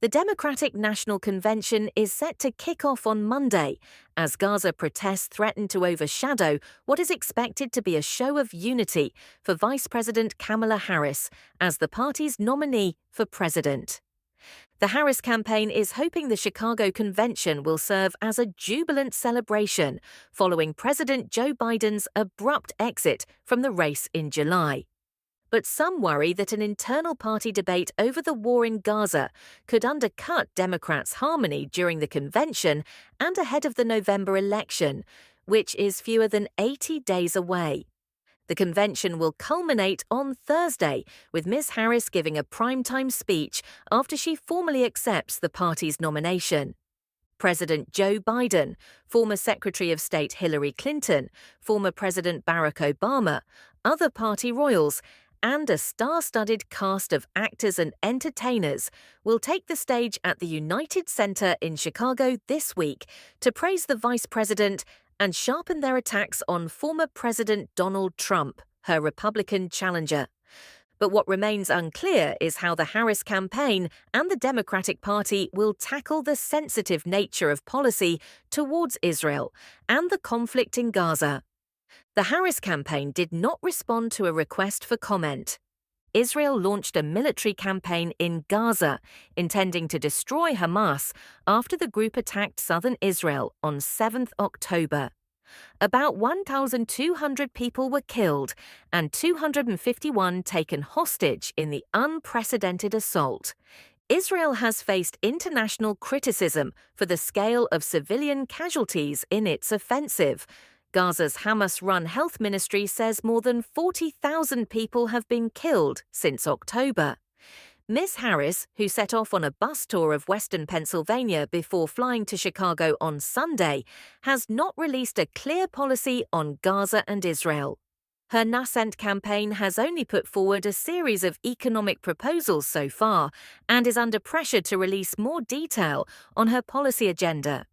The Democratic National Convention is set to kick off on Monday, as Gaza protests threaten to overshadow what is expected to be a show of unity for Vice President Kamala Harris as the party's nominee for president. The Harris campaign is hoping the Chicago Convention will serve as a jubilant celebration following President Joe Biden's abrupt exit from the race in July. But some worry that an internal party debate over the war in Gaza could undercut Democrats' harmony during the convention and ahead of the November election, which is fewer than 80 days away. The convention will culminate on Thursday, with Ms. Harris giving a primetime speech after she formally accepts the party's nomination. President Joe Biden, former Secretary of State Hillary Clinton, former President Barack Obama, other party royals, and a star-studded cast of actors and entertainers will take the stage at the United Center in Chicago this week to praise the vice president and sharpen their attacks on former President Donald Trump, her Republican challenger. But what remains unclear is how the Harris campaign and the Democratic Party will tackle the sensitive nature of policy towards Israel and the conflict in Gaza. The Harris campaign did not respond to a request for comment. Israel launched a military campaign in Gaza, intending to destroy Hamas after the group attacked southern Israel on 7 October. About 1,200 people were killed and 251 taken hostage in the unprecedented assault. Israel has faced international criticism for the scale of civilian casualties in its offensive. Gaza's Hamas-run health ministry says more than 40,000 people have been killed since October. Ms. Harris, who set off on a bus tour of western Pennsylvania before flying to Chicago on Sunday, has not released a clear policy on Gaza and Israel. Her nascent campaign has only put forward a series of economic proposals so far and is under pressure to release more detail on her policy agenda.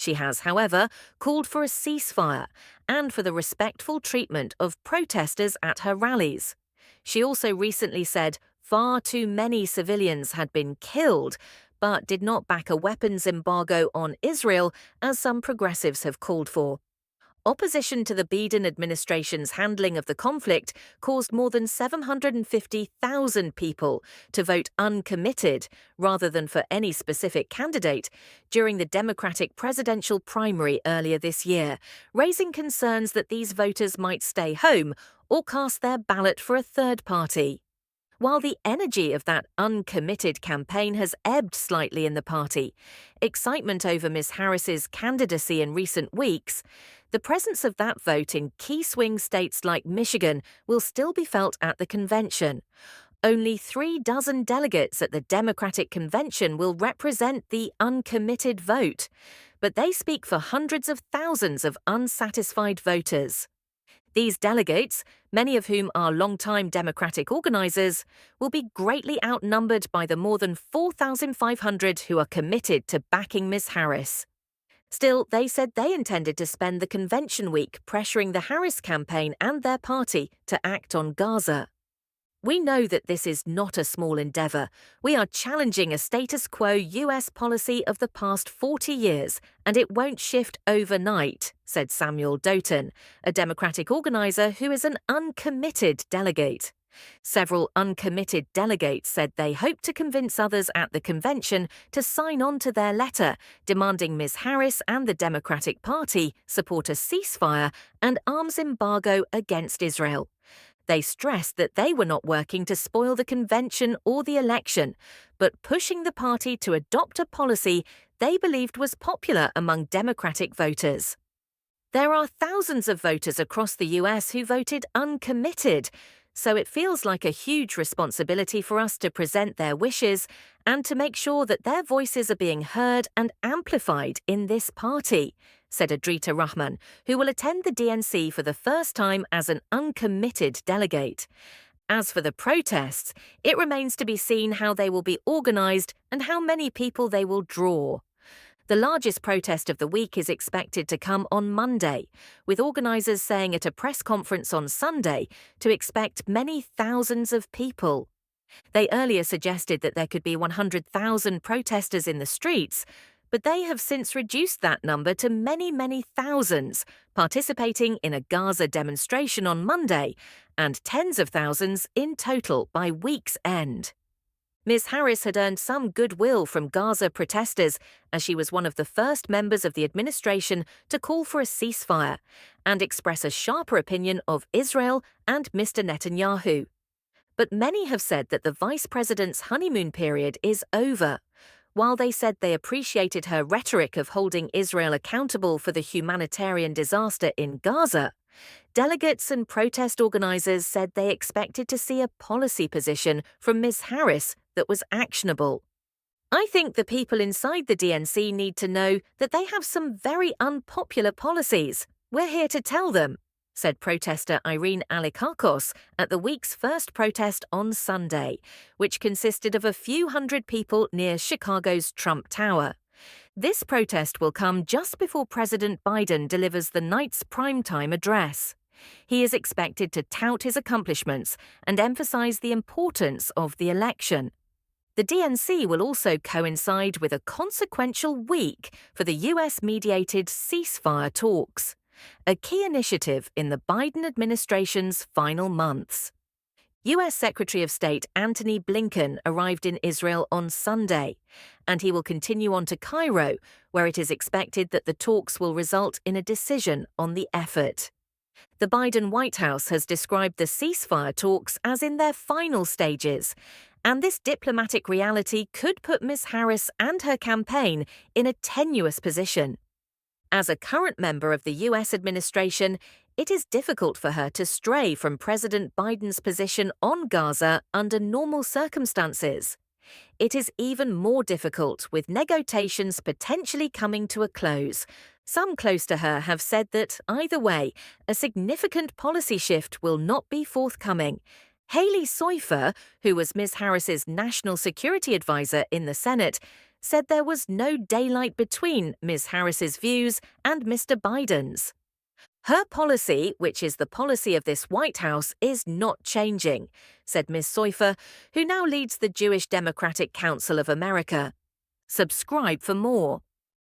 She has, however, called for a ceasefire and for the respectful treatment of protesters at her rallies. She also recently said far too many civilians had been killed, but did not back a weapons embargo on Israel, as some progressives have called for. Opposition to the Biden administration's handling of the conflict caused more than 750,000 people to vote uncommitted rather than for any specific candidate during the Democratic presidential primary earlier this year, raising concerns that these voters might stay home or cast their ballot for a third party. While the energy of that uncommitted campaign has ebbed slightly in the party, excitement over Ms. Harris's candidacy in recent weeks, the presence of that vote in key swing states like Michigan will still be felt at the convention. Only 36 delegates at the Democratic Convention will represent the uncommitted vote, but they speak for hundreds of thousands of unsatisfied voters. These delegates, many of whom are longtime Democratic organizers, will be greatly outnumbered by the more than 4,500 who are committed to backing Ms. Harris. Still, they said they intended to spend the convention week pressuring the Harris campaign and their party to act on Gaza. We know that this is not a small endeavor. We are challenging a status quo U.S. policy of the past 40 years, and it won't shift overnight, said Samuel Doughton, a Democratic organizer who is an uncommitted delegate. Several uncommitted delegates said they hope to convince others at the convention to sign on to their letter, demanding Ms. Harris and the Democratic Party support a ceasefire and arms embargo against Israel. They stressed that they were not working to spoil the convention or the election, but pushing the party to adopt a policy they believed was popular among Democratic voters. There are thousands of voters across the U.S. who voted uncommitted, so it feels like a huge responsibility for us to present their wishes and to make sure that their voices are being heard and amplified in this party, said Adrita Rahman, who will attend the DNC for the first time as an uncommitted delegate. As for the protests, it remains to be seen how they will be organized and how many people they will draw. The largest protest of the week is expected to come on Monday, with organizers saying at a press conference on Sunday to expect many thousands of people. They earlier suggested that there could be 100,000 protesters in the streets, but they have since reduced that number to many, many thousands, participating in a Gaza demonstration on Monday, and tens of thousands in total by week's end. Ms. Harris had earned some goodwill from Gaza protesters, as she was one of the first members of the administration to call for a ceasefire and express a sharper opinion of Israel and Mr. Netanyahu. But many have said that the vice president's honeymoon period is over. While they said they appreciated her rhetoric of holding Israel accountable for the humanitarian disaster in Gaza, delegates and protest organizers said they expected to see a policy position from Ms. Harris that was actionable. "I think the people inside the DNC need to know that they have some very unpopular policies. We're here to tell them," said protester Irene Alikakos at the week's first protest on Sunday, which consisted of a few hundred people near Chicago's Trump Tower. This protest will come just before President Biden delivers the night's primetime address. He is expected to tout his accomplishments and emphasize the importance of the election. The DNC will also coincide with a consequential week for the US-mediated ceasefire talks, a key initiative in the Biden administration's final months. US Secretary of State Antony Blinken arrived in Israel on Sunday, and he will continue on to Cairo, where it is expected that the talks will result in a decision on the effort. The Biden White House has described the ceasefire talks as in their final stages, and this diplomatic reality could put Ms. Harris and her campaign in a tenuous position. As a current member of the US administration, it is difficult for her to stray from President Biden's position on Gaza under normal circumstances. It is even more difficult with negotiations potentially coming to a close. Some close to her have said that, either way, a significant policy shift will not be forthcoming. Haley Soifer, who was Ms. Harris's national security advisor in the Senate, said there was no daylight between Ms. Harris's views and Mr. Biden's. "Her policy, which is the policy of this White House, is not changing," said Ms. Soifer, who now leads the Jewish Democratic Council of America. Subscribe for more.